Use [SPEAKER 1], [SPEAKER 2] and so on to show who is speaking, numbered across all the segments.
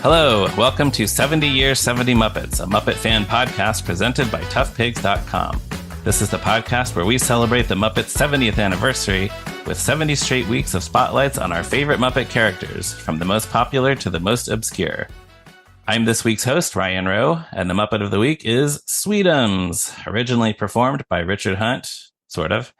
[SPEAKER 1] Hello, welcome to 70 Years, 70 Muppets, a Muppet fan podcast presented by toughpigs.com. This is the podcast where we celebrate the Muppets' 70th anniversary with 70 straight weeks of spotlights on our favorite Muppet characters, from the most popular to the most obscure. I'm this week's host, Ryan Roe, and the Muppet of the Week is Sweetums, originally performed by Richard Hunt, sort of,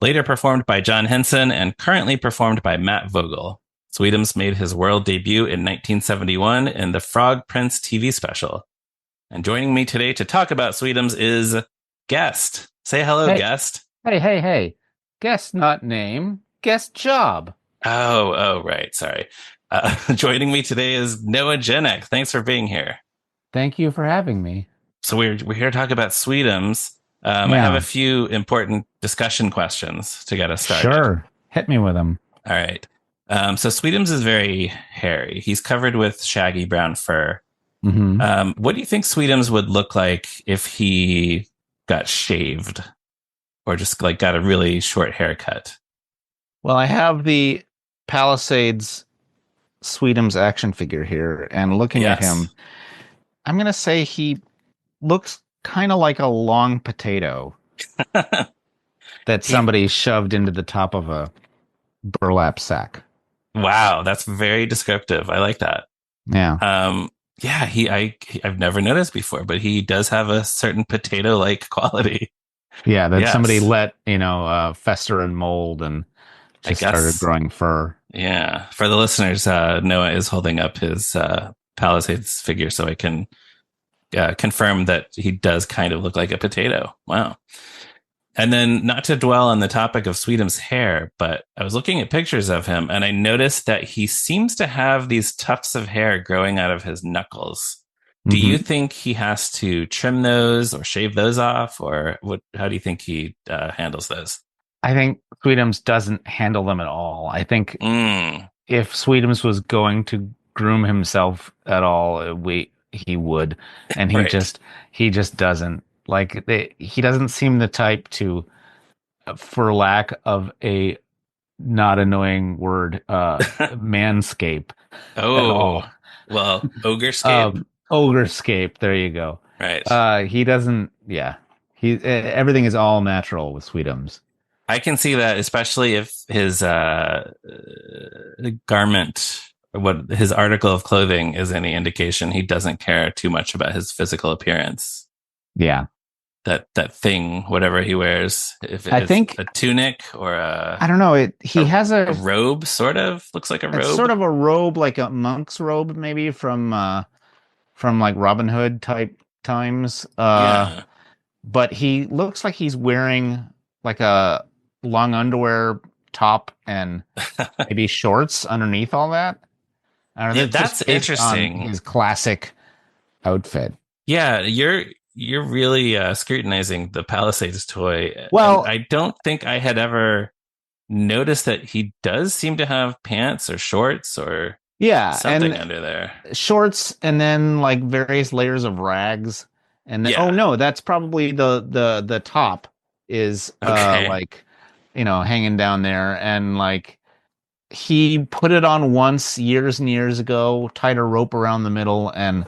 [SPEAKER 1] later performed by John Henson, and currently performed by Matt Vogel. Sweetums made his world debut in 1971 in the Frog Prince TV special. And joining me today to talk about Sweetums is Guest. Say hello,
[SPEAKER 2] Hey,
[SPEAKER 1] Guest.
[SPEAKER 2] hey. Guest, not name. Guest job.
[SPEAKER 1] Oh, right. Sorry. Joining me today is Noah Ginex. Thanks for being here.
[SPEAKER 2] Thank you for having me.
[SPEAKER 1] So we're here to talk about Sweetums. I have a few important discussion questions to get us started.
[SPEAKER 2] Sure. Hit me with them.
[SPEAKER 1] All right. So Sweetums is very hairy. He's covered with shaggy brown fur.
[SPEAKER 2] Mm-hmm.
[SPEAKER 1] What do you think Sweetums would look like if he got shaved or just like got a really short haircut?
[SPEAKER 2] Well, I have the Palisades Sweetums action figure here, and looking at him, I'm going to say he looks kind of like a long potato that somebody shoved into the top of a burlap sack.
[SPEAKER 1] Wow, that's very descriptive. I like that.
[SPEAKER 2] Yeah.
[SPEAKER 1] I've never noticed before, but he does have a certain potato-like quality.
[SPEAKER 2] Yeah, that somebody let, fester and mold and just started growing fur.
[SPEAKER 1] Yeah. For the listeners, Noah is holding up his Palisades figure so I can confirm that he does kind of look like a potato. Wow. And then, not to dwell on the topic of Sweetums' hair, but I was looking at pictures of him and I noticed that he seems to have these tufts of hair growing out of his knuckles. Mm-hmm. Do you think he has to trim those or shave those off, or how do you think he handles those?
[SPEAKER 2] I think Sweetums doesn't handle them at all. I think if Sweetums was going to groom himself at all, he would, and he just doesn't. Like he doesn't seem the type to, for lack of a not annoying word, manscape.
[SPEAKER 1] Oh, well, ogrescape.
[SPEAKER 2] Ogrescape. There you go.
[SPEAKER 1] Right.
[SPEAKER 2] He doesn't. Yeah. Everything is all natural with Sweetums.
[SPEAKER 1] I can see that, especially if his garment, what his article of clothing is any indication, he doesn't care too much about his physical appearance.
[SPEAKER 2] Yeah.
[SPEAKER 1] That thing, whatever he wears, if
[SPEAKER 2] I think
[SPEAKER 1] a tunic or
[SPEAKER 2] I don't know. He has a
[SPEAKER 1] robe, sort of looks like a robe.
[SPEAKER 2] It's sort of a robe, like a monk's robe, maybe from like Robin Hood type times.
[SPEAKER 1] Yeah.
[SPEAKER 2] But he looks like he's wearing like a long underwear top and maybe shorts underneath all that. I don't know.
[SPEAKER 1] That's interesting.
[SPEAKER 2] His classic outfit.
[SPEAKER 1] Yeah, you're really scrutinizing the Palisades toy.
[SPEAKER 2] Well,
[SPEAKER 1] and I don't think I had ever noticed that he does seem to have pants or shorts or something under there.
[SPEAKER 2] Shorts and then like various layers of rags. And then, oh no, that's probably the top is like, hanging down there. And like he put it on once years and years ago, tied a rope around the middle, and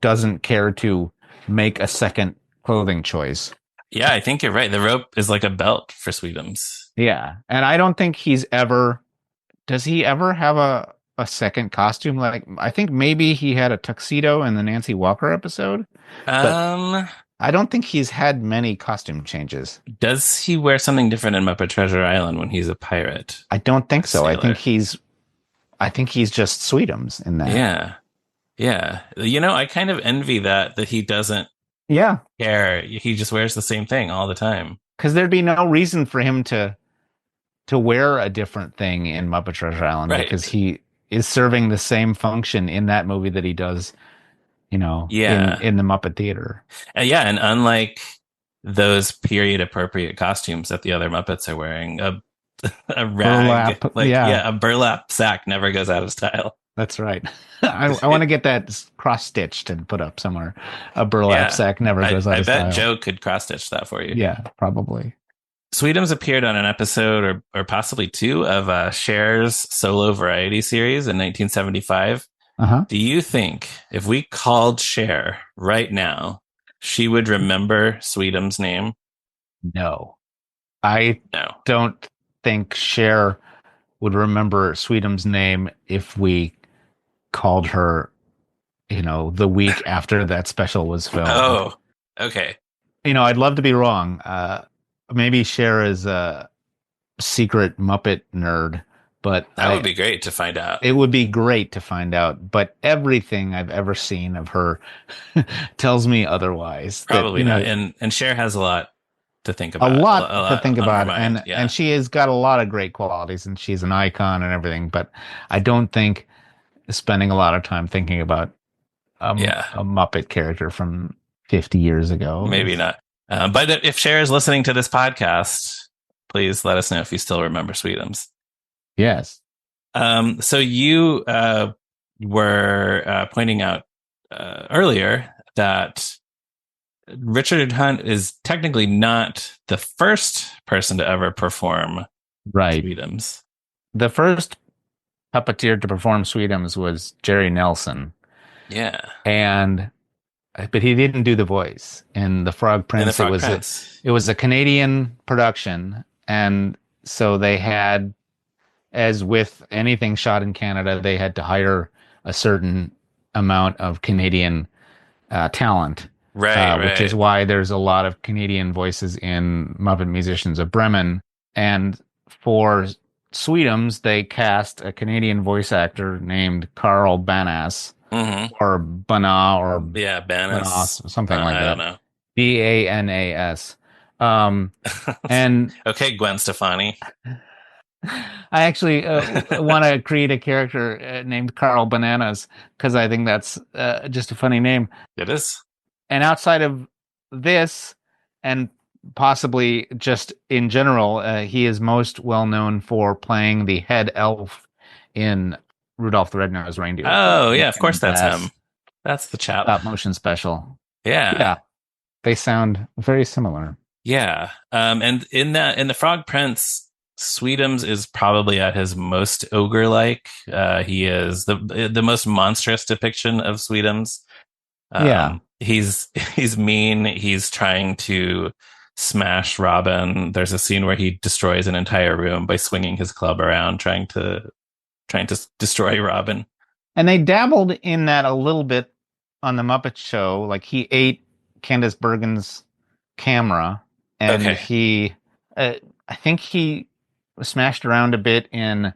[SPEAKER 2] doesn't care to make a second clothing choice.
[SPEAKER 1] Yeah, I think you're right. The rope is like a belt for Sweetums.
[SPEAKER 2] Yeah. And I don't think does he ever have a second costume? Like, I think maybe he had a tuxedo in the Nancy Walker episode. I don't think he's had many costume changes.
[SPEAKER 1] Does he wear something different in Muppet Treasure Island when he's a pirate?
[SPEAKER 2] I don't think so. I think he's just Sweetums in that.
[SPEAKER 1] Yeah. Yeah. I kind of envy that he doesn't care. He just wears the same thing all the time.
[SPEAKER 2] Because there'd be no reason for him to wear a different thing in Muppet Treasure Island, because he is serving the same function in that movie that he does, in the Muppet Theater.
[SPEAKER 1] And unlike those period appropriate costumes that the other Muppets are wearing, a rag,
[SPEAKER 2] burlap,
[SPEAKER 1] a burlap sack never goes out of style.
[SPEAKER 2] That's right. I want to get that cross-stitched and put up somewhere. A burlap sack never goes out of style.
[SPEAKER 1] I bet Joe could cross-stitch that for you.
[SPEAKER 2] Yeah, probably.
[SPEAKER 1] Sweetums appeared on an episode or possibly two of Cher's solo variety series in 1975.
[SPEAKER 2] Uh-huh.
[SPEAKER 1] Do you think if we called Cher right now, she would remember Sweetum's name?
[SPEAKER 2] No. I
[SPEAKER 1] No.
[SPEAKER 2] don't think Cher would remember Sweetum's name if we called her, the week after that special was filmed.
[SPEAKER 1] Oh, okay.
[SPEAKER 2] I'd love to be wrong. Maybe Cher is a secret Muppet nerd, but
[SPEAKER 1] That would be great to find out.
[SPEAKER 2] it would be great to find out. But everything I've ever seen of her tells me otherwise. That,
[SPEAKER 1] Probably not. And Cher has a lot to think
[SPEAKER 2] a
[SPEAKER 1] about,
[SPEAKER 2] lot
[SPEAKER 1] a
[SPEAKER 2] to
[SPEAKER 1] lot
[SPEAKER 2] think
[SPEAKER 1] on her
[SPEAKER 2] about,
[SPEAKER 1] mind.
[SPEAKER 2] and
[SPEAKER 1] Yeah.
[SPEAKER 2] she has got a lot of great qualities, and she's an icon and everything. But I don't think spending a lot of time thinking about
[SPEAKER 1] Yeah.
[SPEAKER 2] a Muppet character from 50 years ago
[SPEAKER 1] Maybe
[SPEAKER 2] is,
[SPEAKER 1] not. But if Cher is listening to this podcast, please let us know if you still remember Sweetums.
[SPEAKER 2] yes.
[SPEAKER 1] So you were pointing out earlier that Richard Hunt is technically not the first person to ever perform
[SPEAKER 2] Right.
[SPEAKER 1] Sweetums.
[SPEAKER 2] The first puppeteer to perform Sweetums was Jerry Nelson,
[SPEAKER 1] Yeah.
[SPEAKER 2] but he didn't do the voice. In The Frog
[SPEAKER 1] And the
[SPEAKER 2] Prince,
[SPEAKER 1] Frog Prince.
[SPEAKER 2] it was a Canadian production, and so they had, as with anything shot in Canada, they had to hire a certain amount of Canadian talent, which is
[SPEAKER 1] Right.
[SPEAKER 2] why there's a lot of Canadian voices in Muppet Musicians of Bremen. And for Sweetums, they cast a Canadian voice actor named Carl Banas,
[SPEAKER 1] Mm-hmm.
[SPEAKER 2] or Bana, or
[SPEAKER 1] Yeah, Banas.
[SPEAKER 2] Banas, something like
[SPEAKER 1] I don't
[SPEAKER 2] that.
[SPEAKER 1] know.
[SPEAKER 2] Banas. Um, and
[SPEAKER 1] Okay, Gwen Stefani.
[SPEAKER 2] I actually want to create a character named Carl Bananas because I think that's just a funny name.
[SPEAKER 1] It is.
[SPEAKER 2] And outside of this, and possibly just in general, he is most well known for playing the head elf in Rudolph the Red-Nosed Reindeer, the
[SPEAKER 1] Oh, yeah, of course that's
[SPEAKER 2] Rankin-Bass
[SPEAKER 1] him. That's the chap.
[SPEAKER 2] stop motion special.
[SPEAKER 1] Yeah.
[SPEAKER 2] Yeah, they sound very similar.
[SPEAKER 1] Yeah. And in the Frog Prince, Sweetums is probably at his most ogre-like. He is the most monstrous depiction of Sweetums.
[SPEAKER 2] Yeah.
[SPEAKER 1] He's mean. He's trying to smash Robin. There's a scene where he destroys an entire room by swinging his club around, trying to destroy Robin.
[SPEAKER 2] And they dabbled in that a little bit on the Muppet Show. Like he ate Candace Bergen's camera, and
[SPEAKER 1] Okay.
[SPEAKER 2] I think he smashed around a bit in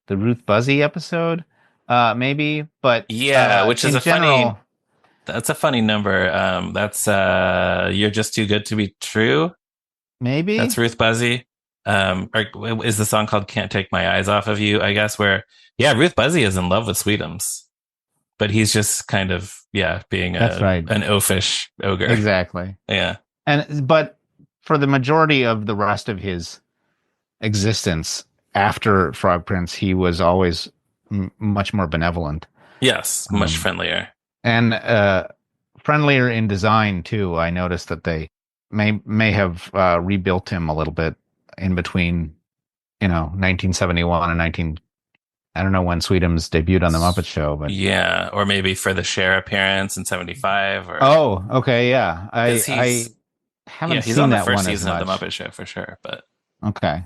[SPEAKER 2] the Ruth Buzzy episode, maybe. But
[SPEAKER 1] Yeah, which is
[SPEAKER 2] in
[SPEAKER 1] a funny.
[SPEAKER 2] general,
[SPEAKER 1] That's a funny number. That's You're Just Too Good to Be True.
[SPEAKER 2] maybe
[SPEAKER 1] That's Ruth Buzzy. Or is the song called Can't Take My Eyes Off of You, I guess, where, yeah, Ruth Buzzy is in love with Sweetums, but he's just kind of, yeah, being
[SPEAKER 2] that's right.
[SPEAKER 1] an oafish ogre.
[SPEAKER 2] Exactly.
[SPEAKER 1] Yeah.
[SPEAKER 2] But for the majority of the rest of his existence after Frog Prince, he was always much more benevolent.
[SPEAKER 1] Yes, much friendlier.
[SPEAKER 2] And friendlier in design too. I noticed that they may have rebuilt him a little bit in between, 1971 and 19. I don't know when Sweetums debuted on the Muppet Show, but
[SPEAKER 1] yeah, or maybe for the Cher appearance in '75. Or
[SPEAKER 2] oh, okay, yeah.
[SPEAKER 1] I
[SPEAKER 2] haven't
[SPEAKER 1] he's
[SPEAKER 2] seen
[SPEAKER 1] on the
[SPEAKER 2] that
[SPEAKER 1] first
[SPEAKER 2] one as
[SPEAKER 1] season of the
[SPEAKER 2] much.
[SPEAKER 1] Muppet Show for sure.
[SPEAKER 2] Okay,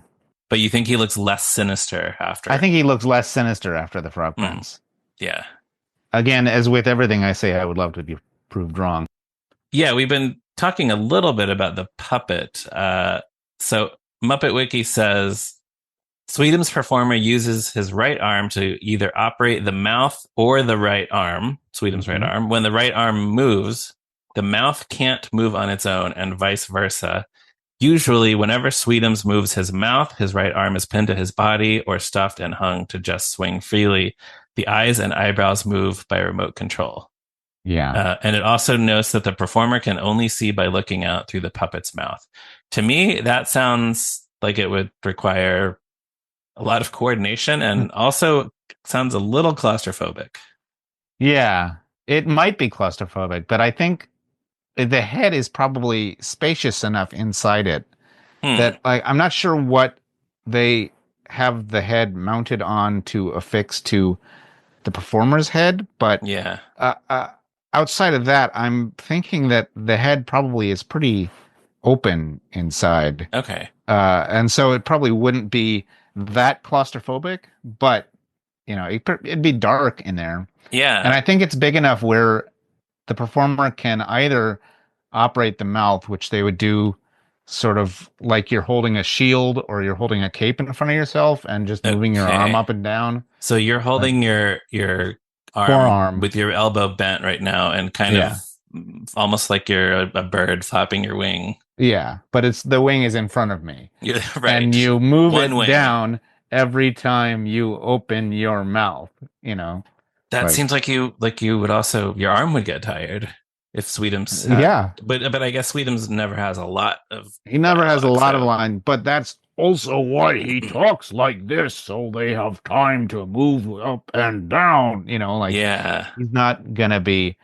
[SPEAKER 1] but you think he looks less sinister after?
[SPEAKER 2] I think he looks less sinister after the Frog Prince.
[SPEAKER 1] Yeah.
[SPEAKER 2] Again, as with everything I say, I would love to be proved wrong.
[SPEAKER 1] Yeah, we've been talking a little bit about the puppet. So Muppet Wiki says Sweetums performer uses his right arm to either operate the mouth or the right arm, Sweetums' right arm. When the right arm moves, the mouth can't move on its own, and vice versa. Usually, whenever Sweetums moves his mouth, his right arm is pinned to his body or stuffed and hung to just swing freely. The eyes and eyebrows move by remote control.
[SPEAKER 2] Yeah.
[SPEAKER 1] And it also notes that the performer can only see by looking out through the puppet's mouth. To me, that sounds like it would require a lot of coordination and also sounds a little claustrophobic.
[SPEAKER 2] Yeah, it might be claustrophobic, but I think the head is probably spacious enough inside it
[SPEAKER 1] Hmm.
[SPEAKER 2] that like I'm not sure what they have the head mounted on to affix to the performer's head, but
[SPEAKER 1] Yeah.
[SPEAKER 2] uh, uh, outside of that, I'm thinking that the head probably is pretty open inside,
[SPEAKER 1] Okay.
[SPEAKER 2] and so it probably wouldn't be that claustrophobic, but it'd be dark in there, and
[SPEAKER 1] Yeah.
[SPEAKER 2] I think it's big enough where the performer can either operate the mouth, which they would do sort of like you're holding a shield or you're holding a cape in front of yourself and just moving your arm
[SPEAKER 1] Okay.
[SPEAKER 2] up and down.
[SPEAKER 1] So you're
[SPEAKER 2] Like
[SPEAKER 1] holding your arm
[SPEAKER 2] forearm.
[SPEAKER 1] with your elbow bent right now and kind of
[SPEAKER 2] Yeah.
[SPEAKER 1] almost like you're a bird flapping your wing.
[SPEAKER 2] Yeah. But it's the wing is in front of me.
[SPEAKER 1] You're
[SPEAKER 2] And
[SPEAKER 1] right.
[SPEAKER 2] you move
[SPEAKER 1] One
[SPEAKER 2] it
[SPEAKER 1] wing.
[SPEAKER 2] down every time you open your mouth, you know.
[SPEAKER 1] That
[SPEAKER 2] Like
[SPEAKER 1] seems like you would also your arm would get tired if Sweetums had,
[SPEAKER 2] yeah.
[SPEAKER 1] but I guess Sweetums never has a lot of
[SPEAKER 2] He never has a
[SPEAKER 1] dialogue,
[SPEAKER 2] lot of
[SPEAKER 1] so
[SPEAKER 2] line, but that's also why he talks like this, so they have time to move up and down. Like
[SPEAKER 1] yeah.
[SPEAKER 2] he's not gonna be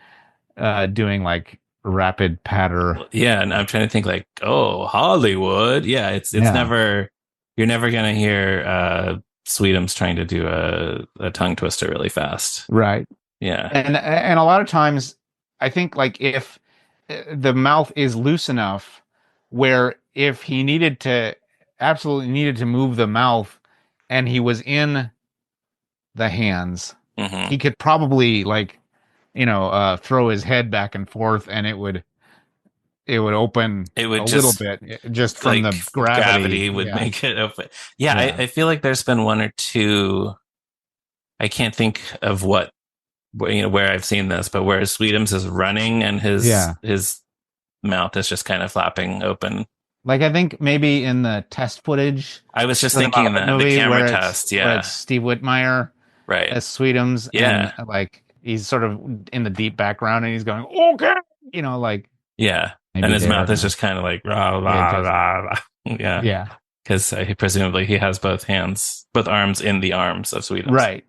[SPEAKER 2] doing like rapid patter.
[SPEAKER 1] Well, yeah, and I'm trying to think like, oh, Hollywood. Yeah, it's
[SPEAKER 2] Yeah,
[SPEAKER 1] never you're never gonna hear Sweetums trying to do a tongue twister really fast.
[SPEAKER 2] right.
[SPEAKER 1] Yeah.
[SPEAKER 2] And a lot of times, I think like if the mouth is loose enough, where if he absolutely needed to move the mouth, and he was in the hands,
[SPEAKER 1] Hmm.
[SPEAKER 2] he could probably like throw his head back and forth, and it would open
[SPEAKER 1] It
[SPEAKER 2] a
[SPEAKER 1] would
[SPEAKER 2] little
[SPEAKER 1] just
[SPEAKER 2] bit just from
[SPEAKER 1] like
[SPEAKER 2] the gravity.
[SPEAKER 1] gravity would
[SPEAKER 2] Yeah,
[SPEAKER 1] make it open. Yeah,
[SPEAKER 2] yeah,
[SPEAKER 1] I feel like there's been one or two. I can't think of where I've seen this, but where Sweetums is running and his
[SPEAKER 2] yeah.
[SPEAKER 1] his mouth is just kind of flapping open.
[SPEAKER 2] Like I think maybe in the test footage
[SPEAKER 1] I was just
[SPEAKER 2] for the
[SPEAKER 1] thinking
[SPEAKER 2] Muppet
[SPEAKER 1] that the
[SPEAKER 2] movie
[SPEAKER 1] camera
[SPEAKER 2] where it's
[SPEAKER 1] test,
[SPEAKER 2] where it's
[SPEAKER 1] yeah,
[SPEAKER 2] Steve Whitmire
[SPEAKER 1] right,
[SPEAKER 2] as Sweetums, and
[SPEAKER 1] yeah,
[SPEAKER 2] like he's sort of in the deep background and he's going okay, like
[SPEAKER 1] yeah, and
[SPEAKER 2] maybe
[SPEAKER 1] his
[SPEAKER 2] there.
[SPEAKER 1] mouth is just kind of like rah
[SPEAKER 2] Yeah,
[SPEAKER 1] rah
[SPEAKER 2] just
[SPEAKER 1] rah, rah. Yeah,
[SPEAKER 2] yeah,
[SPEAKER 1] because presumably he has both arms in the arms of Sweetums.
[SPEAKER 2] right.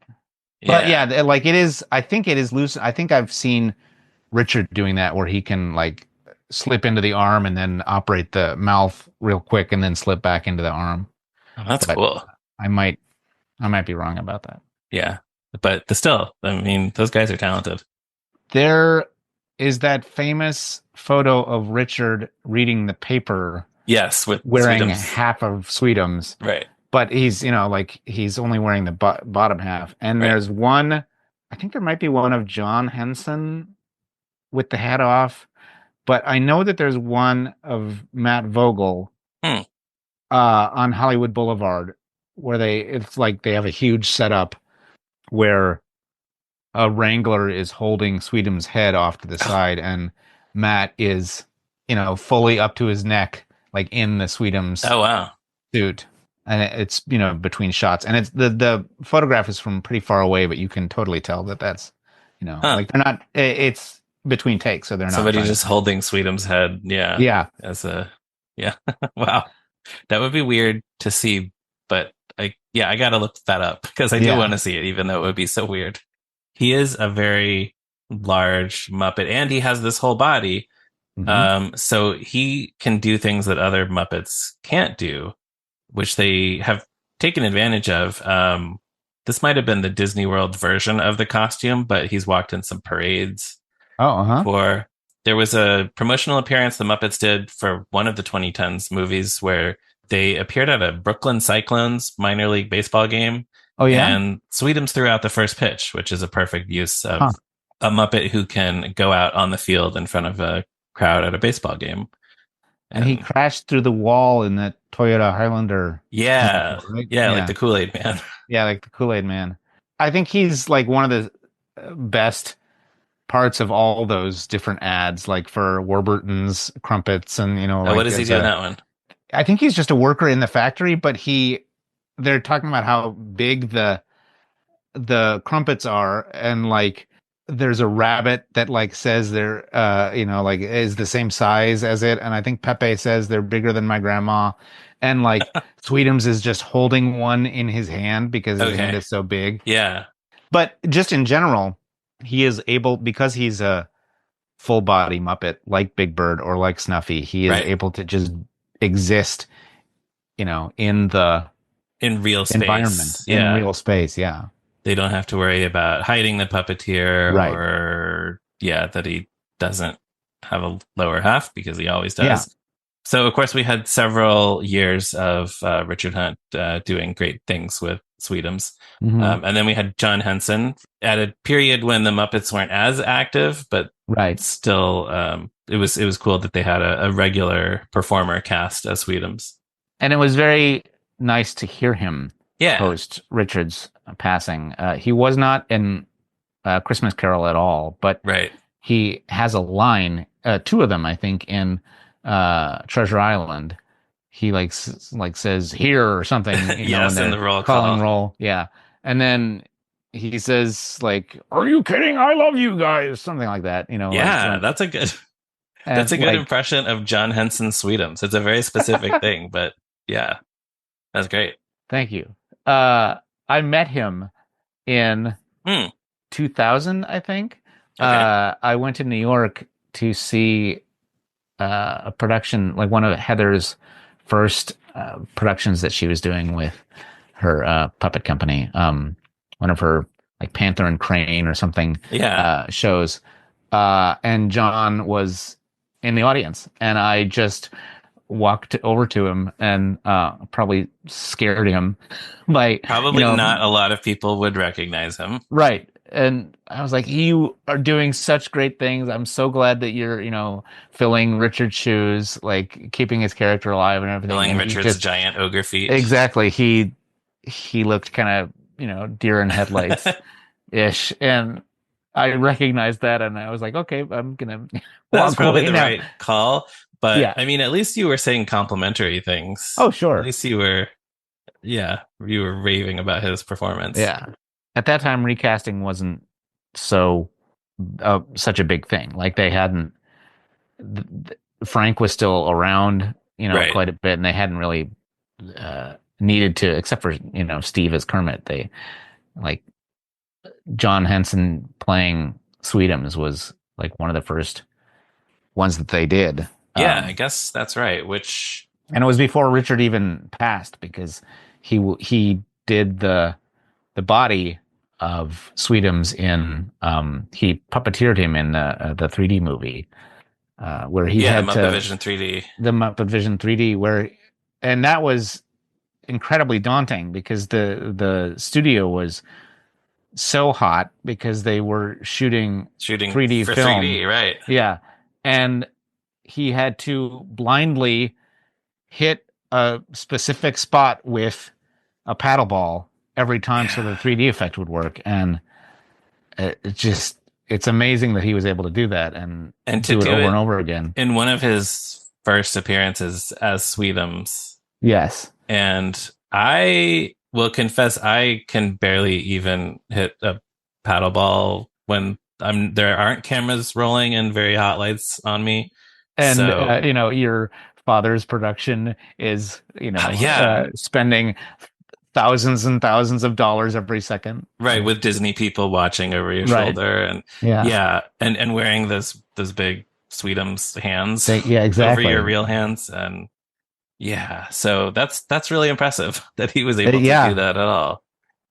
[SPEAKER 2] But
[SPEAKER 1] Yeah.
[SPEAKER 2] yeah, like it is. I think it is loose. I think I've seen Richard doing that where he can like slip into the arm and then operate the mouth real quick and then slip back into the arm.
[SPEAKER 1] Oh, that's
[SPEAKER 2] But
[SPEAKER 1] cool.
[SPEAKER 2] I might I might be wrong about that.
[SPEAKER 1] Yeah. But still, I mean, those guys are talented.
[SPEAKER 2] There is that famous photo of Richard reading the paper
[SPEAKER 1] Yes, with
[SPEAKER 2] wearing
[SPEAKER 1] Sweetums.
[SPEAKER 2] half of Sweetums,
[SPEAKER 1] Right.
[SPEAKER 2] but he's, like he's only wearing the bottom half. And
[SPEAKER 1] Right.
[SPEAKER 2] there's one, I think there might be one of John Henson with the hat off, but I know that there's one of Matt Vogel
[SPEAKER 1] Hmm.
[SPEAKER 2] on Hollywood Boulevard where it's like they have a huge setup where a wrangler is holding Sweetum's head off to the
[SPEAKER 1] Oh,
[SPEAKER 2] side, and Matt is, fully up to his neck, like in the Sweetum's
[SPEAKER 1] oh wow.
[SPEAKER 2] suit. And it's, between shots. And it's the photograph is from pretty far away, but you can totally tell that that's,
[SPEAKER 1] Huh.
[SPEAKER 2] like they're not, it's between takes, so they're not
[SPEAKER 1] Somebody
[SPEAKER 2] trying
[SPEAKER 1] just
[SPEAKER 2] to.
[SPEAKER 1] holding Sweetum's head. Yeah.
[SPEAKER 2] Yeah.
[SPEAKER 1] As a, yeah. Wow. That would be weird to see, but I gotta look that up because I do want
[SPEAKER 2] Yeah.
[SPEAKER 1] to see it, even though it would be so weird. He is a very large Muppet and he has this whole body.
[SPEAKER 2] Hmm.
[SPEAKER 1] So he can do things that other Muppets can't do, which they have taken advantage of. This might have been the Disney World version of the costume, but he's walked in some parades
[SPEAKER 2] Oh, uh-huh.
[SPEAKER 1] before. There was a promotional appearance the Muppets did for one of the 2010s movies where they appeared at a Brooklyn Cyclones minor league baseball game,
[SPEAKER 2] Oh, yeah?
[SPEAKER 1] and Sweetums threw out the first pitch, which is a perfect use
[SPEAKER 2] Huh.
[SPEAKER 1] of a Muppet who can go out on the field in front of a crowd at a baseball game.
[SPEAKER 2] And he
[SPEAKER 1] And
[SPEAKER 2] crashed through the wall in that Toyota Highlander
[SPEAKER 1] yeah,
[SPEAKER 2] commercial, right?
[SPEAKER 1] yeah, like
[SPEAKER 2] Yeah.
[SPEAKER 1] the Kool-Aid Man.
[SPEAKER 2] Yeah, like the Kool-Aid Man. I think he's like one of the best parts of all those different ads, like for Warburton's crumpets and,
[SPEAKER 1] Oh, what
[SPEAKER 2] like
[SPEAKER 1] does he
[SPEAKER 2] as
[SPEAKER 1] do in that one?
[SPEAKER 2] I think he's just a worker in the factory, but they're talking about how big the crumpets are, and like there's a rabbit that like says they're like is the same size as it, and I think Pepe says they're bigger than my grandma, and like Sweetums is just holding one in his hand because his hand
[SPEAKER 1] Okay.
[SPEAKER 2] is so big.
[SPEAKER 1] Yeah.
[SPEAKER 2] But just in general, he is able, because he's a full body Muppet like Big Bird or like Snuffy, he is
[SPEAKER 1] Right.
[SPEAKER 2] able to just exist in the
[SPEAKER 1] in real
[SPEAKER 2] environment
[SPEAKER 1] space.
[SPEAKER 2] in
[SPEAKER 1] Yeah.
[SPEAKER 2] real space. Yeah.
[SPEAKER 1] They don't have to worry about hiding the puppeteer
[SPEAKER 2] Right.
[SPEAKER 1] or, yeah, that he doesn't have a lower half because he always
[SPEAKER 2] Yeah.
[SPEAKER 1] does. So, of course, we had several years of Richard Hunt doing great things with Sweetums.
[SPEAKER 2] Hmm.
[SPEAKER 1] And then we had John Henson at a period when the Muppets weren't as active, but
[SPEAKER 2] Right.
[SPEAKER 1] still, it was cool that they had a regular performer cast as Sweetums.
[SPEAKER 2] And it was very nice to hear him
[SPEAKER 1] Yeah,
[SPEAKER 2] post Richard's passing. He was not in Christmas Carol at all, but
[SPEAKER 1] right.
[SPEAKER 2] he has a line, two of them, I think, in Treasure Island. He like says here or something, in
[SPEAKER 1] Yes, in
[SPEAKER 2] their
[SPEAKER 1] the roll
[SPEAKER 2] calling
[SPEAKER 1] call.
[SPEAKER 2] roll. Yeah. And then he says like, "Are you kidding? I love you guys." Something like that,
[SPEAKER 1] Yeah,
[SPEAKER 2] like
[SPEAKER 1] that's
[SPEAKER 2] and
[SPEAKER 1] a good
[SPEAKER 2] like
[SPEAKER 1] impression of John Henson Sweetums. It's a very specific thing, but yeah, that's great.
[SPEAKER 2] thank you. Uh I met him in
[SPEAKER 1] Hmm.
[SPEAKER 2] 2000, I think.
[SPEAKER 1] Okay.
[SPEAKER 2] I went to New York to see a production, like one of Heather's first productions that she was doing with her puppet company. One of her like Panther and Crane or something
[SPEAKER 1] Yeah.
[SPEAKER 2] shows. And John was in the audience, and I just walked over to him and probably scared him by,
[SPEAKER 1] Probably not a lot of people would recognize him.
[SPEAKER 2] right. And I was like, you are doing such great things. I'm so glad that you're, filling Richard's shoes, like keeping his character alive and everything.
[SPEAKER 1] Filling
[SPEAKER 2] And he
[SPEAKER 1] Richard's
[SPEAKER 2] just,
[SPEAKER 1] giant ogre feet.
[SPEAKER 2] exactly, he looked kind of, deer in headlights ish. And I recognized that, and I was like, okay, I'm gonna
[SPEAKER 1] That was
[SPEAKER 2] walk
[SPEAKER 1] probably
[SPEAKER 2] away
[SPEAKER 1] the
[SPEAKER 2] now.
[SPEAKER 1] right call. But
[SPEAKER 2] Yeah.
[SPEAKER 1] I mean, at least you were saying complimentary things.
[SPEAKER 2] Oh,
[SPEAKER 1] At
[SPEAKER 2] sure.
[SPEAKER 1] least you were, yeah, you were raving about his performance.
[SPEAKER 2] Yeah. At that time, recasting wasn't so such a big thing. Like they hadn't Frank was still around,
[SPEAKER 1] Right.
[SPEAKER 2] quite a bit, and they hadn't really needed to, except for Steve as Kermit. They like John Henson playing Sweetums was like one of the first ones that they did,
[SPEAKER 1] Yeah, I guess that's right. Which,
[SPEAKER 2] and it was before Richard even passed because he did the body of Sweetums in he puppeteered him in the 3D movie where he
[SPEAKER 1] yeah,
[SPEAKER 2] had
[SPEAKER 1] Muppet
[SPEAKER 2] to
[SPEAKER 1] Vision 3D.
[SPEAKER 2] the Muppet Vision 3D and that was incredibly daunting because the studio was so hot because they were shooting
[SPEAKER 1] Shooting
[SPEAKER 2] 3D
[SPEAKER 1] for
[SPEAKER 2] film.
[SPEAKER 1] 3D, right?
[SPEAKER 2] Yeah. And he had to blindly hit a specific spot with a paddle ball every time so the
[SPEAKER 1] Yeah.
[SPEAKER 2] 3D effect would work. And it's amazing that he was able to do that and
[SPEAKER 1] And to
[SPEAKER 2] do it
[SPEAKER 1] do
[SPEAKER 2] over and
[SPEAKER 1] it
[SPEAKER 2] over again.
[SPEAKER 1] in one of his first appearances as Sweetums.
[SPEAKER 2] Yes.
[SPEAKER 1] And I will confess, I can barely even hit a paddle ball when there aren't cameras rolling and very hot lights on me.
[SPEAKER 2] And
[SPEAKER 1] So,
[SPEAKER 2] your father's production is
[SPEAKER 1] yeah,
[SPEAKER 2] spending thousands and thousands of dollars every second.
[SPEAKER 1] right, with Disney people watching over your
[SPEAKER 2] Right.
[SPEAKER 1] shoulder, and
[SPEAKER 2] Yeah.
[SPEAKER 1] yeah, and wearing those big Sweetums hands
[SPEAKER 2] Yeah,
[SPEAKER 1] over your
[SPEAKER 2] exactly.
[SPEAKER 1] real hands, and yeah, so that's really impressive that he was able to do
[SPEAKER 2] Yeah.
[SPEAKER 1] that at all.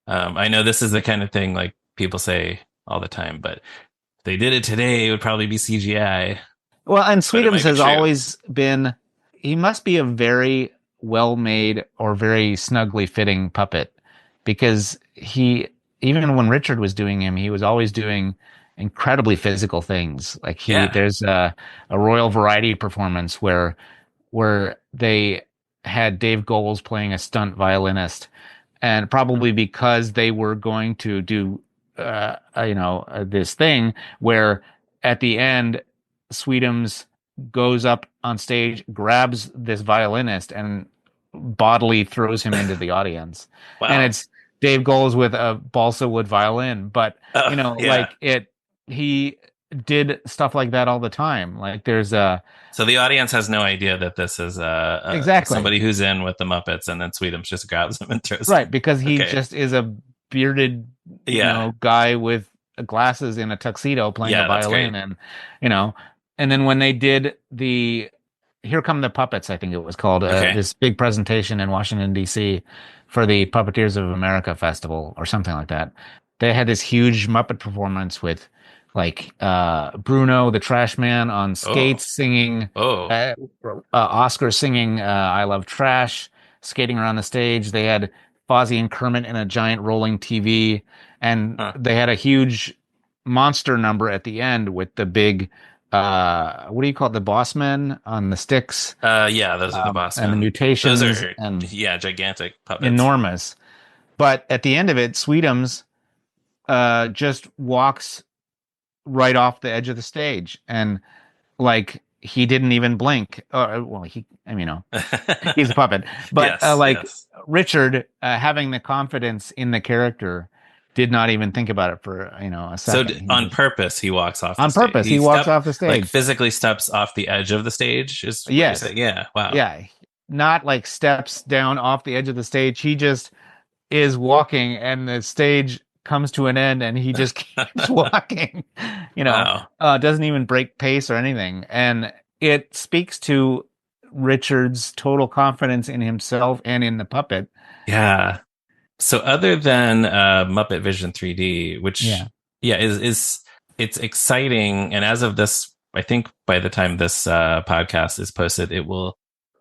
[SPEAKER 1] I know this is the kind of thing like people say all the time, but if they did it today, it would probably be CGI,
[SPEAKER 2] Well, and
[SPEAKER 1] but it
[SPEAKER 2] Sweetums
[SPEAKER 1] might be
[SPEAKER 2] has
[SPEAKER 1] true.
[SPEAKER 2] always been, he must be a very well made or very snugly fitting puppet because even when Richard was doing him, he was always doing incredibly physical things. Like
[SPEAKER 1] Yeah.
[SPEAKER 2] there's a Royal Variety performance where they had Dave Goelz playing a stunt violinist, and probably because they were going to do this thing where at the end Sweetums goes up on stage, grabs this violinist, and bodily throws him into the audience, and
[SPEAKER 1] Wow.
[SPEAKER 2] it's Dave Goelz with a balsa wood violin, but
[SPEAKER 1] Yeah.
[SPEAKER 2] he did stuff like that all the time. Like there's a
[SPEAKER 1] So the audience has no idea that this is
[SPEAKER 2] exactly.
[SPEAKER 1] somebody who's in with the Muppets, and then Sweetums just grabs him and throws him.
[SPEAKER 2] Right, because he
[SPEAKER 1] Okay.
[SPEAKER 2] just is a bearded,
[SPEAKER 1] Yeah.
[SPEAKER 2] guy with glasses in a tuxedo playing a
[SPEAKER 1] Yeah, that's great.
[SPEAKER 2] violin, and you know, and then when they did Here Come the Puppets, I think it was called,
[SPEAKER 1] Okay.
[SPEAKER 2] this big presentation in Washington, D.C. for the Puppeteers of America Festival or something like that. They had this huge Muppet performance with like Bruno the Trash Man on
[SPEAKER 1] Oh.
[SPEAKER 2] skates singing,
[SPEAKER 1] Oh.
[SPEAKER 2] Oscar singing I Love Trash, skating around the stage. They had Fozzie and Kermit in a giant rolling TV, and
[SPEAKER 1] Huh.
[SPEAKER 2] they had a huge monster number at the end with the big what do you call it? The boss men on the sticks,
[SPEAKER 1] Yeah, those are the boss
[SPEAKER 2] and the
[SPEAKER 1] men. Those
[SPEAKER 2] mutations
[SPEAKER 1] are,
[SPEAKER 2] and
[SPEAKER 1] yeah, gigantic puppets.
[SPEAKER 2] enormous. But at the end of it, Sweetums just walks right off the edge of the stage, and like he didn't even blink. Well, I mean, he's a puppet, but
[SPEAKER 1] Yes,
[SPEAKER 2] like
[SPEAKER 1] yes.
[SPEAKER 2] Richard, having the confidence in the character, did not even think about it for a
[SPEAKER 1] So
[SPEAKER 2] second. He
[SPEAKER 1] on
[SPEAKER 2] just
[SPEAKER 1] purpose, he walks off the
[SPEAKER 2] on
[SPEAKER 1] stage.
[SPEAKER 2] purpose
[SPEAKER 1] He
[SPEAKER 2] he walks
[SPEAKER 1] step
[SPEAKER 2] off the
[SPEAKER 1] like
[SPEAKER 2] stage.
[SPEAKER 1] physically steps off the edge of the stage, is what you're
[SPEAKER 2] Yes,
[SPEAKER 1] saying. Yeah. Wow.
[SPEAKER 2] yeah, not like steps down off the edge of the stage. He just is walking, and the stage comes to an end, and he just keeps walking.
[SPEAKER 1] Wow.
[SPEAKER 2] Doesn't even break pace or anything, and it speaks to Richard's total confidence in himself and in the puppet.
[SPEAKER 1] Yeah. So other than Muppet Vision 3D, which
[SPEAKER 2] Yeah.
[SPEAKER 1] yeah is it's exciting, and as of this, I think by the time this podcast is posted, it will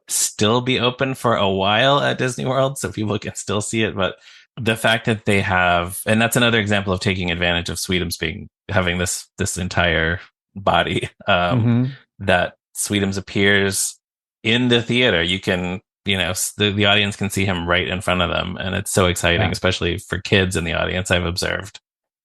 [SPEAKER 1] still be open for a while at Disney World, so people can still see it. But the fact that they have, and that's another example of taking advantage of Sweetums being having this entire body,
[SPEAKER 2] Hmm.
[SPEAKER 1] that Sweetums appears in the theater. You can, the audience can see him right in front of them, and it's so exciting,
[SPEAKER 2] Yeah.
[SPEAKER 1] especially for kids in the audience. I've observed.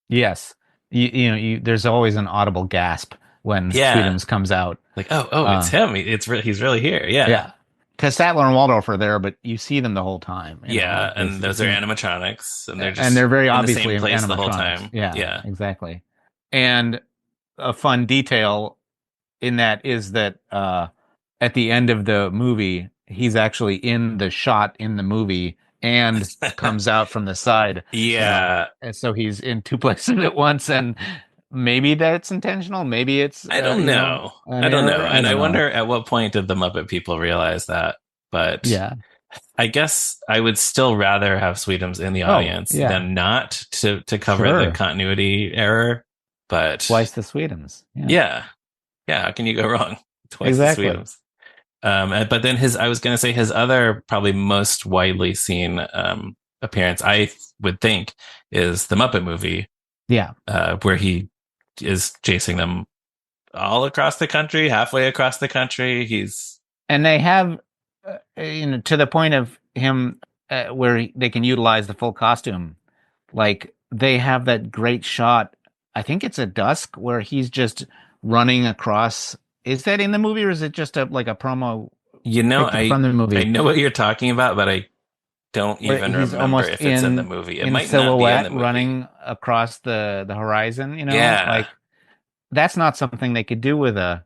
[SPEAKER 2] Yes. There's always an audible gasp when
[SPEAKER 1] Yeah,
[SPEAKER 2] Sweetums comes out.
[SPEAKER 1] like oh, it's
[SPEAKER 2] Uh,
[SPEAKER 1] him. He's really here. Yeah.
[SPEAKER 2] yeah. Because Statler and Waldorf are there, but you see them the whole time.
[SPEAKER 1] Yeah, and those are
[SPEAKER 2] It's
[SPEAKER 1] animatronics, and they're
[SPEAKER 2] and
[SPEAKER 1] just
[SPEAKER 2] they're very
[SPEAKER 1] in the
[SPEAKER 2] obviously
[SPEAKER 1] same place the whole
[SPEAKER 2] animatronics.
[SPEAKER 1] time.
[SPEAKER 2] Yeah,
[SPEAKER 1] Yeah.
[SPEAKER 2] exactly. And a fun detail in that is that at the end of the movie, he's actually in the shot in the movie and comes out from the side,
[SPEAKER 1] Yeah.
[SPEAKER 2] and so he's in two places at once. And maybe that's intentional. Maybe it's
[SPEAKER 1] I don't know.
[SPEAKER 2] an
[SPEAKER 1] I don't know.
[SPEAKER 2] error. I
[SPEAKER 1] And I
[SPEAKER 2] don't know.
[SPEAKER 1] wonder at what point did the Muppet people realize that? But
[SPEAKER 2] Yeah.
[SPEAKER 1] I guess I would still rather have Sweetums in the
[SPEAKER 2] Oh,
[SPEAKER 1] audience
[SPEAKER 2] yeah.
[SPEAKER 1] than not to cover the
[SPEAKER 2] Sure.
[SPEAKER 1] continuity error. But
[SPEAKER 2] Twice the Sweetums. Yeah.
[SPEAKER 1] yeah, yeah, how can you go wrong? Twice the
[SPEAKER 2] Exactly.
[SPEAKER 1] Sweetums. But then I was going to say his other probably most widely seen appearance, I would think, is the Muppet movie,
[SPEAKER 2] Yeah.
[SPEAKER 1] where he is chasing them all across the country, halfway across the country.
[SPEAKER 2] And they have, to the point of him where they can utilize the full costume. Like they have that great shot. I think it's at dusk where he's just running across. Is that in the movie, or is it just like a promo picture
[SPEAKER 1] I
[SPEAKER 2] from the
[SPEAKER 1] I
[SPEAKER 2] movie
[SPEAKER 1] know what you're talking about, but I don't
[SPEAKER 2] where
[SPEAKER 1] even
[SPEAKER 2] he's
[SPEAKER 1] remember
[SPEAKER 2] almost
[SPEAKER 1] if it's in the movie. It
[SPEAKER 2] in
[SPEAKER 1] might not be in the
[SPEAKER 2] silhouette
[SPEAKER 1] movie.
[SPEAKER 2] running across the horizon?
[SPEAKER 1] Yeah.
[SPEAKER 2] Like that's not something they could do with a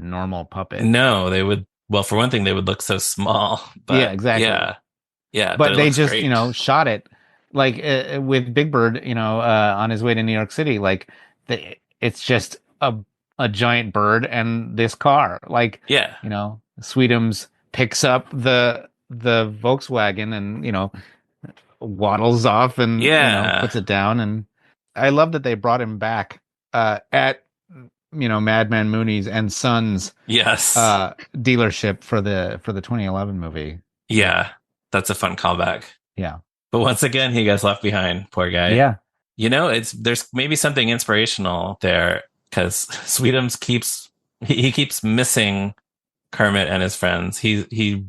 [SPEAKER 2] normal puppet.
[SPEAKER 1] No, they would. Well, for one thing, they would look so small,
[SPEAKER 2] Yeah,
[SPEAKER 1] but
[SPEAKER 2] exactly.
[SPEAKER 1] yeah, yeah, but
[SPEAKER 2] But
[SPEAKER 1] it
[SPEAKER 2] they
[SPEAKER 1] looks
[SPEAKER 2] just
[SPEAKER 1] great.
[SPEAKER 2] shot it like with Big Bird on his way to New York City. Like it's just a giant bird and this car. Like
[SPEAKER 1] Yeah.
[SPEAKER 2] Sweetums picks up the Volkswagen and waddles off and
[SPEAKER 1] Yeah.
[SPEAKER 2] puts it down. And I love that they brought him back at Madman Mooney's and Sons
[SPEAKER 1] Yes.
[SPEAKER 2] dealership for the 2011 movie.
[SPEAKER 1] Yeah. That's a fun callback.
[SPEAKER 2] Yeah.
[SPEAKER 1] But once again, he gets left behind. Poor guy.
[SPEAKER 2] Yeah.
[SPEAKER 1] There's maybe something inspirational there, because Sweetums he keeps missing Kermit and his friends. He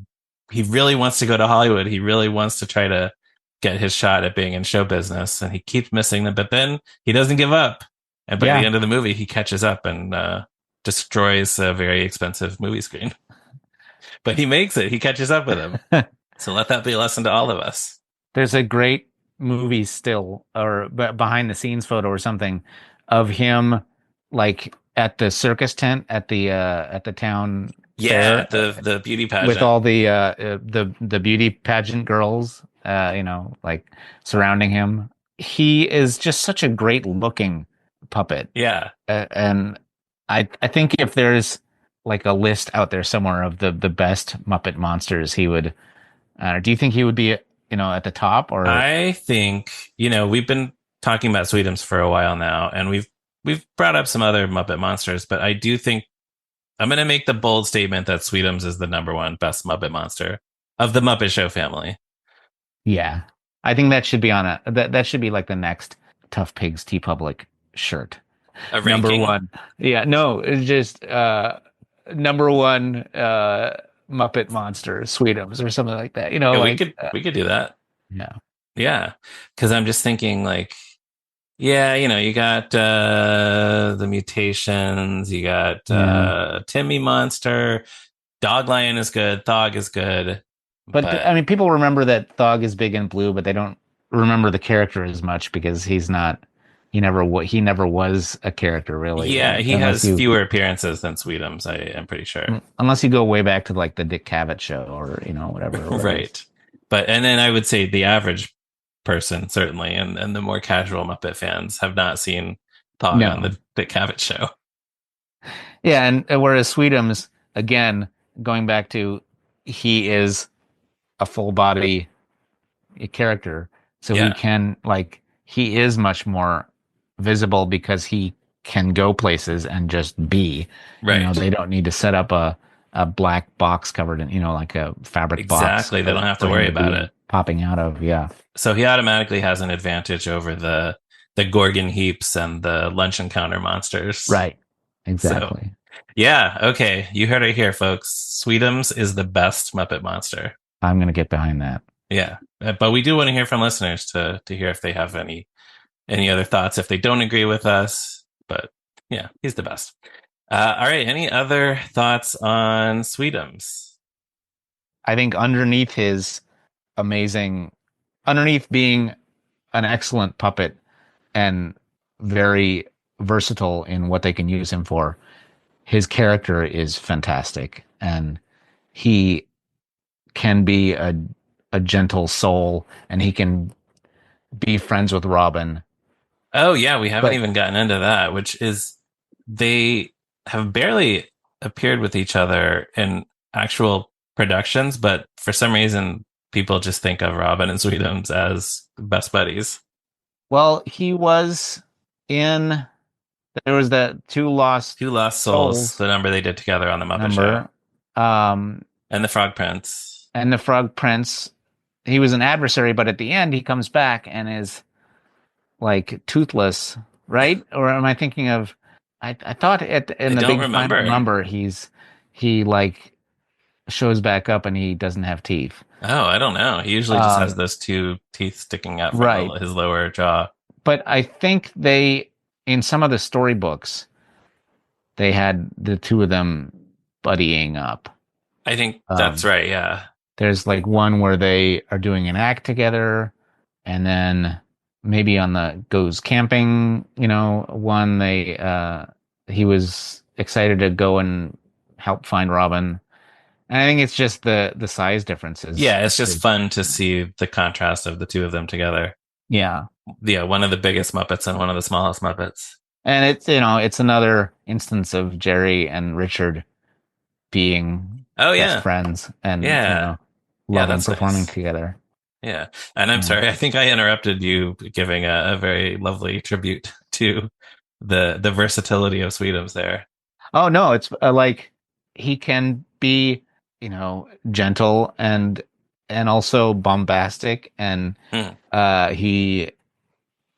[SPEAKER 1] really wants to go to Hollywood. He really wants to try to get his shot at being in show business, and he keeps missing them. But then he doesn't give up, and by the
[SPEAKER 2] Yeah.
[SPEAKER 1] end of the movie, he catches up and destroys a very expensive movie screen. But he makes it. He catches up with him. So let that be a lesson to all of us.
[SPEAKER 2] There's a great movie still or behind the scenes photo or something of him like at the circus tent at the town
[SPEAKER 1] Yeah,
[SPEAKER 2] fair
[SPEAKER 1] the beauty
[SPEAKER 2] with
[SPEAKER 1] pageant.
[SPEAKER 2] all the beauty pageant girls like surrounding him. He is just such a great looking puppet.
[SPEAKER 1] Yeah.
[SPEAKER 2] And I think if there's like a list out there somewhere of the best Muppet monsters, he would. Do you think he would be, at the top or?
[SPEAKER 1] I think, we've been talking about Sweetums for a while now, and we've brought up some other Muppet monsters, but I do think I'm going to make the bold statement that Sweetums is the number one best Muppet monster of the Muppet Show family.
[SPEAKER 2] Yeah, I think that should be on that should be like the next Tough Pigs Tea Public shirt.
[SPEAKER 1] A
[SPEAKER 2] Number
[SPEAKER 1] ranking.
[SPEAKER 2] one. Yeah, no, it's just number one Muppet monster, Sweetums or something like that.
[SPEAKER 1] Yeah, we
[SPEAKER 2] Like
[SPEAKER 1] could do that.
[SPEAKER 2] yeah.
[SPEAKER 1] Yeah, because I'm just thinking like, yeah, you got the mutations, you got
[SPEAKER 2] Yeah.
[SPEAKER 1] Timmy Monster, Dog Lion is good, Thog is good,
[SPEAKER 2] But
[SPEAKER 1] but
[SPEAKER 2] I mean, people remember that Thog is big and blue, but they don't remember the character as much because he's not. He never was a character really,
[SPEAKER 1] yeah,
[SPEAKER 2] like
[SPEAKER 1] he has fewer appearances than Sweetums, I am pretty sure.
[SPEAKER 2] unless you go way back to like the Dick Cavett show or whatever it was.
[SPEAKER 1] Right. But and then I would say the average person certainly, and the more casual Muppet fans have not seen Thog on
[SPEAKER 2] No,
[SPEAKER 1] the Dick Cavett show.
[SPEAKER 2] yeah, and whereas Sweetums, again, going back to he is a full body character, so he
[SPEAKER 1] Yeah,
[SPEAKER 2] can like he is much more visible because he can go places and just be.
[SPEAKER 1] right.
[SPEAKER 2] They don't need to set up a black box covered in like a fabric box
[SPEAKER 1] Exactly. They don't have to
[SPEAKER 2] for him
[SPEAKER 1] worry
[SPEAKER 2] to
[SPEAKER 1] about
[SPEAKER 2] be
[SPEAKER 1] it.
[SPEAKER 2] popping out of. Yeah,
[SPEAKER 1] So he automatically has an advantage over the Gorgon heaps and the lunch encounter monsters.
[SPEAKER 2] right,
[SPEAKER 1] So
[SPEAKER 2] exactly.
[SPEAKER 1] yeah, okay. You heard it here, folks. Sweetums is the best Muppet monster.
[SPEAKER 2] I'm gonna get behind that.
[SPEAKER 1] Yeah. But we do want to hear from listeners to hear if they have any other thoughts, if they don't agree with us. But yeah, he's the best. All right. Any other thoughts on Sweetums?
[SPEAKER 2] I think amazing, underneath being an excellent puppet and very versatile in what they can use him for, his character is fantastic, and he can be a gentle soul, and he can be friends with Robin.
[SPEAKER 1] Oh yeah, we haven't
[SPEAKER 2] But
[SPEAKER 1] even gotten into that, which is they have barely appeared with each other in actual productions, but for some reason people just think of Robin and Sweetums as best buddies.
[SPEAKER 2] well, he was in. There was that Two Lost
[SPEAKER 1] Two Lost Souls,
[SPEAKER 2] Souls
[SPEAKER 1] the number they did together on the Muppet Show,
[SPEAKER 2] number, um,
[SPEAKER 1] and the Frog Prince.
[SPEAKER 2] and the Frog Prince. He was an adversary, but at the end he comes back and is like toothless, right? Or am I thinking of? I thought in
[SPEAKER 1] I
[SPEAKER 2] the
[SPEAKER 1] don't
[SPEAKER 2] big final
[SPEAKER 1] remember.
[SPEAKER 2] number he like shows back up and he doesn't have teeth.
[SPEAKER 1] Oh, I don't know. He usually just has
[SPEAKER 2] Um,
[SPEAKER 1] those two teeth sticking out from
[SPEAKER 2] right.
[SPEAKER 1] his lower jaw.
[SPEAKER 2] But I think they in some of the storybooks they had the two of them buddying up.
[SPEAKER 1] I think that's
[SPEAKER 2] Um,
[SPEAKER 1] right. Yeah.
[SPEAKER 2] there's like one where they are doing an act together, and then maybe on the goes camping, one he was excited to go and help find Robin. And I think it's just the size differences.
[SPEAKER 1] Yeah, it's just fun to see the contrast of the two of them together.
[SPEAKER 2] Yeah.
[SPEAKER 1] Yeah, one of the biggest Muppets and one of the smallest Muppets.
[SPEAKER 2] And it's another instance of Jerry and Richard being
[SPEAKER 1] Oh
[SPEAKER 2] best
[SPEAKER 1] yeah,
[SPEAKER 2] friends and
[SPEAKER 1] yeah, yeah.
[SPEAKER 2] loving
[SPEAKER 1] That's
[SPEAKER 2] performing
[SPEAKER 1] nice.
[SPEAKER 2] together.
[SPEAKER 1] Yeah, and I'm
[SPEAKER 2] Yeah.
[SPEAKER 1] sorry. I think I interrupted you giving a very lovely tribute to the versatility of Sweetums there.
[SPEAKER 2] Oh no, it's like he can be, gentle and also bombastic, and
[SPEAKER 1] Hmm.
[SPEAKER 2] he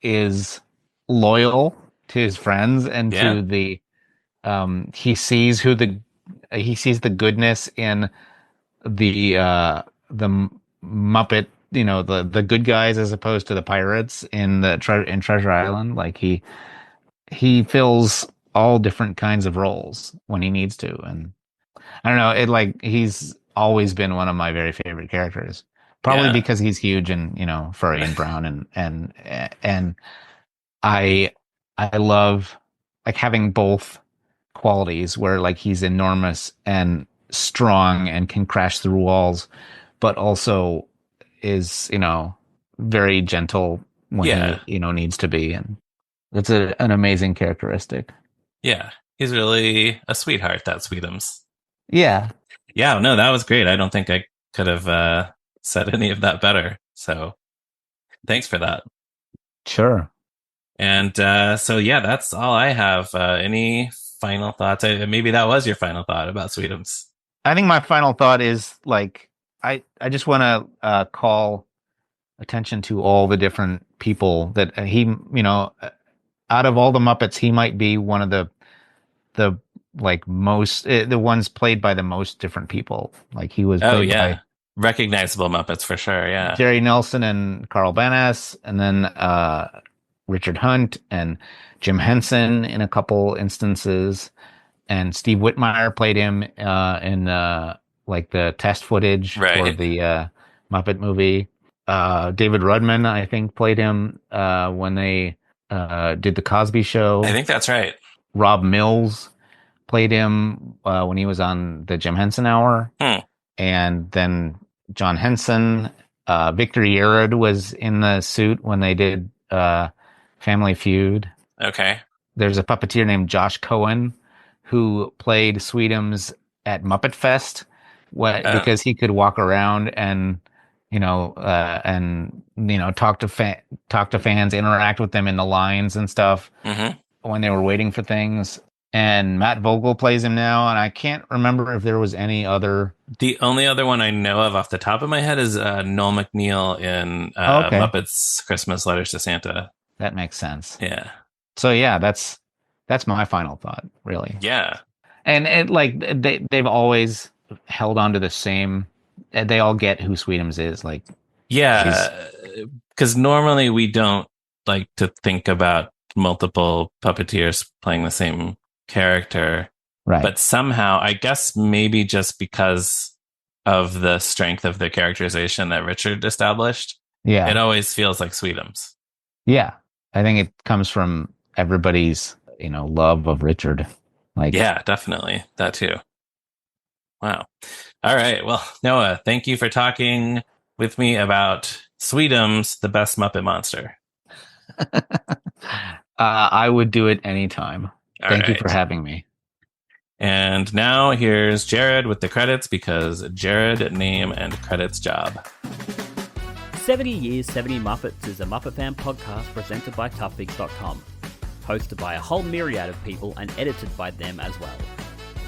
[SPEAKER 2] is loyal to his friends and
[SPEAKER 1] Yeah,
[SPEAKER 2] to the he sees the goodness in the Muppet, the good guys as opposed to the pirates in in Treasure Island. Like he fills all different kinds of roles when he needs to, and I don't know, it like he's always been one of my very favorite characters. Probably
[SPEAKER 1] yeah,
[SPEAKER 2] because he's huge and furry and brown and I I love like having both qualities where like he's enormous and strong and can crash through walls, but also is, very gentle when
[SPEAKER 1] yeah,
[SPEAKER 2] he, needs to be. And that's an amazing characteristic.
[SPEAKER 1] yeah. He's really a sweetheart, that Sweetums.
[SPEAKER 2] Yeah.
[SPEAKER 1] Yeah, no, that was great. I don't think I could have said any of that better. So thanks for that.
[SPEAKER 2] Sure.
[SPEAKER 1] And so, yeah, that's all I have. Any final thoughts? Maybe that was your final thought about Sweetums.
[SPEAKER 2] I think my final thought is like I just want to call attention to all the different people that he, out of all the Muppets, he might be one of the like most the ones played by the most different people. Like he was
[SPEAKER 1] Oh,
[SPEAKER 2] played
[SPEAKER 1] yeah.
[SPEAKER 2] by
[SPEAKER 1] Recognizable Muppets for sure. Yeah.
[SPEAKER 2] Jerry Nelson and Carl Banas, and then Richard Hunt and Jim Henson in a couple instances, and Steve Whitmire played him in like the test footage for
[SPEAKER 1] Right.
[SPEAKER 2] the Muppet movie. David Rudman, I think, played him when they did the Cosby
[SPEAKER 1] I
[SPEAKER 2] Show.
[SPEAKER 1] think that's right.
[SPEAKER 2] Rob Mills played him when he was on the Jim Henson Hour,
[SPEAKER 1] Hmm.
[SPEAKER 2] and then John Henson. Victor Yerod was in the suit when they did Family Feud.
[SPEAKER 1] Okay.
[SPEAKER 2] There's a puppeteer named Josh Cohen who played Sweetums at Muppet Fest
[SPEAKER 1] Oh.
[SPEAKER 2] because he could walk around and talk to fans, interact with them in the lines and stuff
[SPEAKER 1] Mm-hmm.
[SPEAKER 2] when they were waiting for things. And Matt Vogel plays him now, and I can't remember if there was any other.
[SPEAKER 1] The only other one I know of off the top of my head is Noel McNeil in
[SPEAKER 2] Okay,
[SPEAKER 1] Muppets Christmas Letters to Santa.
[SPEAKER 2] that makes sense.
[SPEAKER 1] Yeah.
[SPEAKER 2] So yeah, that's my final thought, really.
[SPEAKER 1] Yeah.
[SPEAKER 2] And like they've always held on to the same. They all get who Sweetums is. Like,
[SPEAKER 1] Yeah. Because normally we don't like to think about multiple puppeteers playing the same character.
[SPEAKER 2] right?
[SPEAKER 1] But somehow, I guess maybe just because of the strength of the characterization that Richard established,
[SPEAKER 2] Yeah,
[SPEAKER 1] it always feels like Sweetums.
[SPEAKER 2] yeah. I think it comes from everybody's love of Richard. Like,
[SPEAKER 1] Yeah, definitely. That too. Wow. All right. Well, Noah, thank you for talking with me about Sweetums, the best Muppet monster.
[SPEAKER 2] I would do it anytime.
[SPEAKER 1] All
[SPEAKER 2] Thank you for
[SPEAKER 1] right.
[SPEAKER 2] having me.
[SPEAKER 1] And now here's Jared with the credits because Jared, name and credits job.
[SPEAKER 3] 70 Years, 70 Muppets is a Muppet Fan podcast presented by ToughPigs.com, hosted by a whole myriad of people and edited by them as well.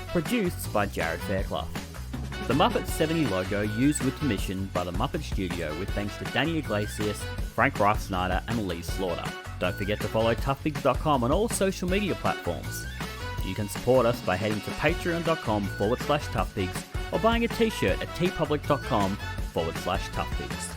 [SPEAKER 3] Produced by Jared Fairclough. The Muppets 70 logo used with permission by the Muppet Studio with thanks to Danny Iglesias, Frank Reich Snyder and Lee Slaughter. Don't forget to follow ToughPigs.com on all social media platforms. You can support us by heading to patreon.com/toughpigs or buying a t-shirt at tpublic.com/toughpigs.